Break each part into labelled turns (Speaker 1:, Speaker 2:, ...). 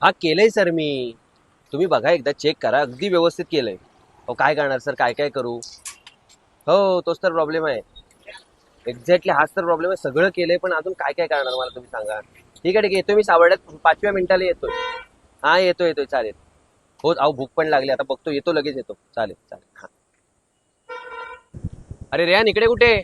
Speaker 1: हा केलंय सर मी. तुम्ही बघा एकदा चेक करा, अगदी व्यवस्थित केलंय. अहो काय करणार सर, काय काय करू. हो तोच तर प्रॉब्लेम आहे. एक्झॅक्टली हाच तर प्रॉब्लेम आहे. सगळं केलंय पण अजून काय काय करणार मला तुम्ही सांगा. ठीक आहे ठीक आहे, येतोय मी सावर्ड्यात 5व्या मिनिटाला येतोय. हा येतोय येतोय चालेल. हो अहो भूक पण लागली, आता बघतो येतो, लगेच येतो. चालेल चालेल हा. अरे रेयान इकडे कुठे?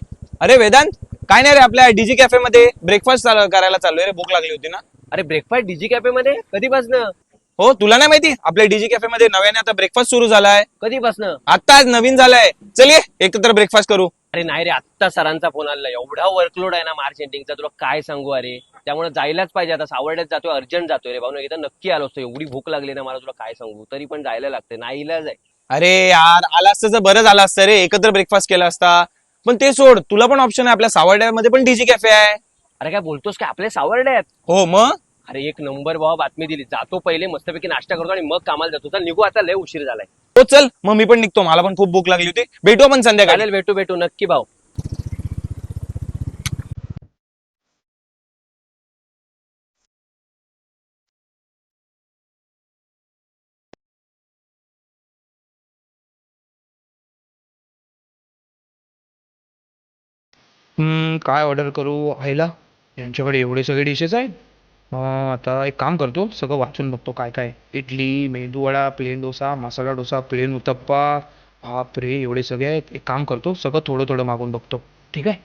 Speaker 2: अरे वेदांत, काय नाही रे, आपल्या डीजी कॅफे मध्ये ब्रेकफास्ट करायला चाललोय रे. भूक लागली होती ना.
Speaker 1: अरे ब्रेकफास्ट डीजी कॅफे मध्ये कधीपासनं?
Speaker 2: हो, तुला नाही माहिती आपल्या डीजी कॅफे मध्ये नव्याने आता ब्रेकफास्ट सुरू झालाय.
Speaker 1: कधीपासनं?
Speaker 2: आता आज नवीन झालाय. चल ये एकत्र ब्रेकफास्ट करू.
Speaker 1: अरे नाही रे, आत्ता सरांचा फोन आलेला. एवढा वर्कलोड आहे ना मार्च एंडिंगचा, तुला काय सांगू. अरे त्यामुळे जायलाच पाहिजे. आता सावर्ड्यात जातोय, अर्जंट जातोय रे भाऊ. एकदा नक्की आलो असतो. एवढी भूक लागली ना मला, तुला काय सांगू. तरी पण जायला लागते, नाईलाज आहे.
Speaker 2: अरे यार, आला असतं तर बरं झालं असतं रे, एकत्र ब्रेकफास्ट केला असता. पण ते सोड, तुला पण ऑप्शन आहे, आपल्या सावर्ड्यामध्ये पण डीजी कॅफे आहे.
Speaker 1: अरे काय बोलतोस, काय आपले सावर्ड्यात?
Speaker 2: हो मग.
Speaker 1: अरे एक नंबर भावा, बातमी दिली. जातो पहिले मस्तपैकी नाश्ता करतो आणि मग कामाला जातो. चल निघू आता, लय उशीर झालाय.
Speaker 2: हो चल मग, मी पण निघतो, मला पण खूप भूक लागली होती. भेटू आपण संध्याकाळी.
Speaker 1: चालेल, भेटू भेटू नक्की भाऊ.
Speaker 3: काय ऑर्डर करू आईला. यांच्याकडे एवढे सगळे डिशेस आहेत. आता एक काम करतो, सगळं वाचून बघतो काय काय. Idli, medu vada, plain dosa, masala dosa, plain uttappa. बापरे, एवढे सगळे आहेत. एक काम करतो, सगळं थोडं थोडं मागून बघतो. ठीक आहे.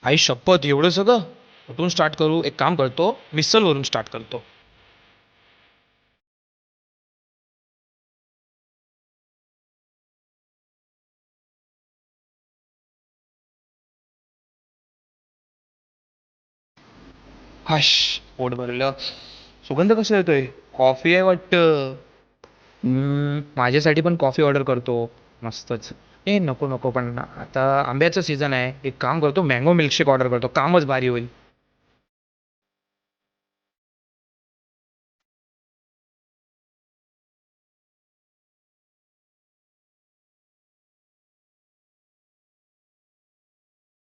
Speaker 3: आई शपथ, एवढं सगळं कुठून स्टार्ट करू. एक काम करतो, मिसल वरून स्टार्ट करतो. हाश, पोट भरलं. सुगंध कसा येतोय. कॉफी आहे वाटतं. माझ्यासाठी पण कॉफी ऑर्डर करतो. मस्तच. नको नको, पण आता आंब्याचं सीझन आहे. एक काम करतो, मँगो मिल्कशेक ऑर्डर करतो, कामच भारी होईल.